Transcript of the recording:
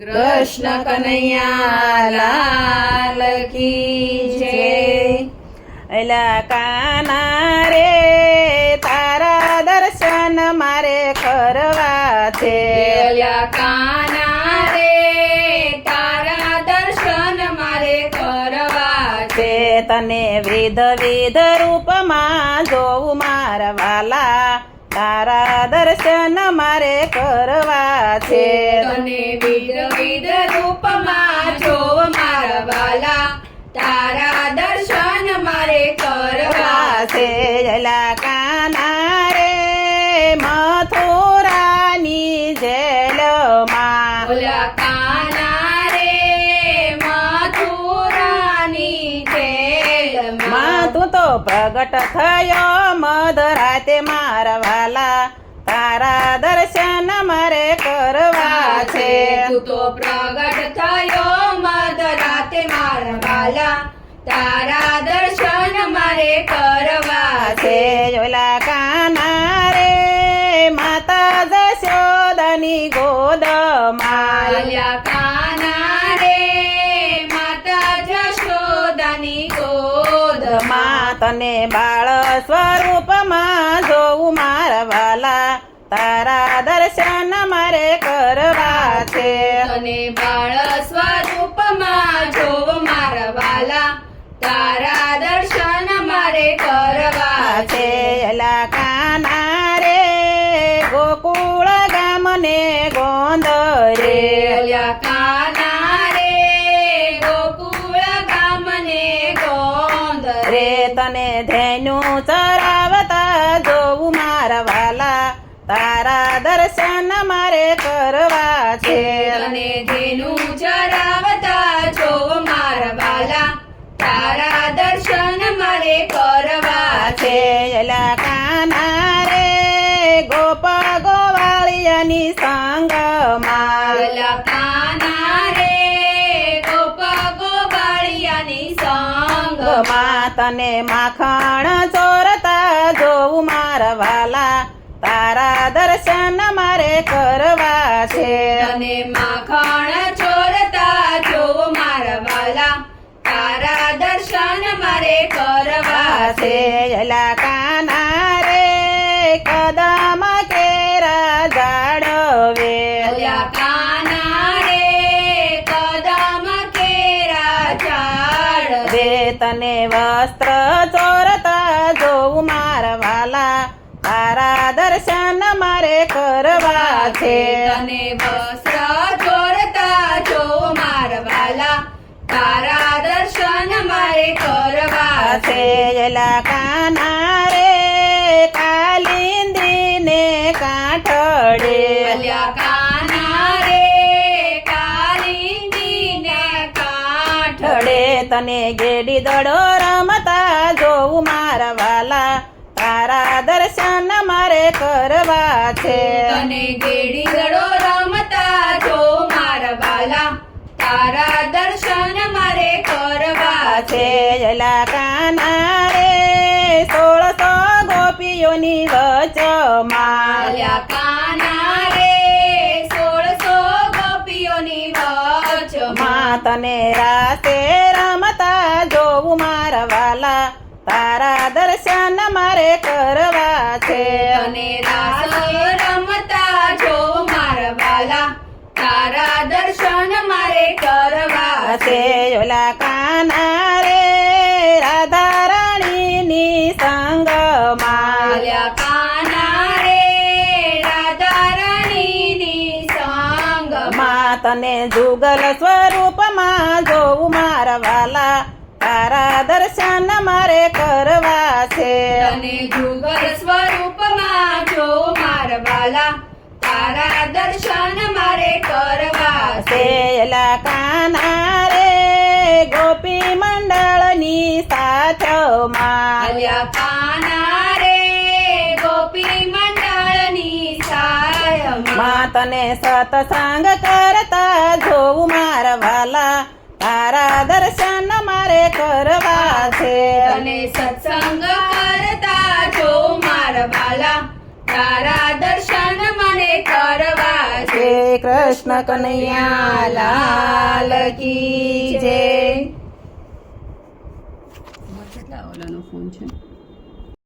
કૃષ્ણ કનૈયા લાલ કી જય। એલા કાના રે તારા દર્શન મારે કરવા છે। એલા કાના રે તારા દર્શન મારે કરવા છે। તને વિધ રૂપમાં જોઉં મારા વાલા તારા દર્શન મારે કરવા છે। તને વિધ રૂપમાં જોવ મારા વાલા તારા દર્શન મારે કરવા છે। એલા કાના રે મથુરાની જેલમાં ઓલા કાના રે મથુરાની જેલમાં માં તું તો પ્રગટ થયો મધરાતે મારા વાલા તારા દર્શન મારે કરવા છે। તું તો પ્રગટ થયો મધરાતે મારા વાલા તારા દર્શન મારે કરવા છે। ઓલા કાના રે માતા જશોદાની ગોદમાં ઓલા કાના રે માતા જશોદાની ગોદમાં માં તને બાળ સ્વરૂપમાં જોઉં મારા વાલા તારા દર્શન મારે કરવા છે। તને બાળ સ્વરૂપમાં જોવ મારા વાલા તારા દર્શન મારે કરવા છે। એલા કાના રે ગોકુળ ગામને ગોંદ રે ઓલા કાના રે ગોકુળ ગામને ગોંદ રે તને ધેનું ચરાવતા જોઉં મારા વાલા તારા દર્શન મારે કરવા છે। તને ધેનું ચરાવતા જોવ મારા વાલા તારા દર્શન મારે કરવા છે। એલા કાના રે ગોપ ગોવાળિયાની સંગમાં ઓલા કાના રે ગોપ ગોવાળિયાની સંગ માં તને માખણ ચોરતા જોઉં મારા વાલા તારા દર્શન મારે કરવા છે। તને માખણ ચોરતા જોવ મારા વાલા તારા દર્શન મારે કરવા છે। એલા કાના રે કદમ કેરા જાડવે ઓલા કાના રે કદમ કેરા ઝાડ રે તને વસ્ત્ર ચોરતા જોઉં મારા વાલા તારા દર્શન મારે કરવા છે। તને વસ્ત્ર ચોરતા જોવ મારા વાલા તારા દર્શન મારે કરવા છે। એલા કાના રે કાલિંદીને કાંઠડે ઓલા કાના રે કાલિંદીને કાંઠડે તને ગેડી દડો રમતા જોઉં મારા વાલા તારા દર્શન મારે કરવા છે। તને ગેડી દડો રમતા જો મારા વાલા તારા દર્શન મારે કરવા છે। એલા કાના રે 1600 ગોપીઓની વચમાં ઓલા કાના રે 1600 ગોપીઓની વચમાં માં તને રાસે રમતા જોઉં મારા વાલા તારા દર્શન મારે કરવા છે। તને રાસ રમતા જો મારા વાલા તારા દર્શન મારે કરવા છે। ઓલા કાના રે રાધા રાણીની સંગમાં ઓલા કાના રે રાધા રાણીની સંગમાં માં તને જુગલ સ્વરૂપમાં જોઉં મારા વાલા તારા દર્શન મારે કરવા છે। તને જુગલ સ્વરૂપમાં જો મારા વાલા તારા દર્શન મારે કરવા છે। એલા કાના રે ગોપી મંડળની સાથમાં ઓલા કાના રે ગોપી મંડળની સાયમાં માં તને સત્સંગ કરતા જોઉં મારા વાલા તારા દર્શન મારે કરવા છે। તને સત્સંગ કરતા જો મારા વાલા તારા દર્શન મને કરવા છે। કૃષ્ણ કનૈયા લાલ કી જય. કેટલા ઓલાનો ફોન છે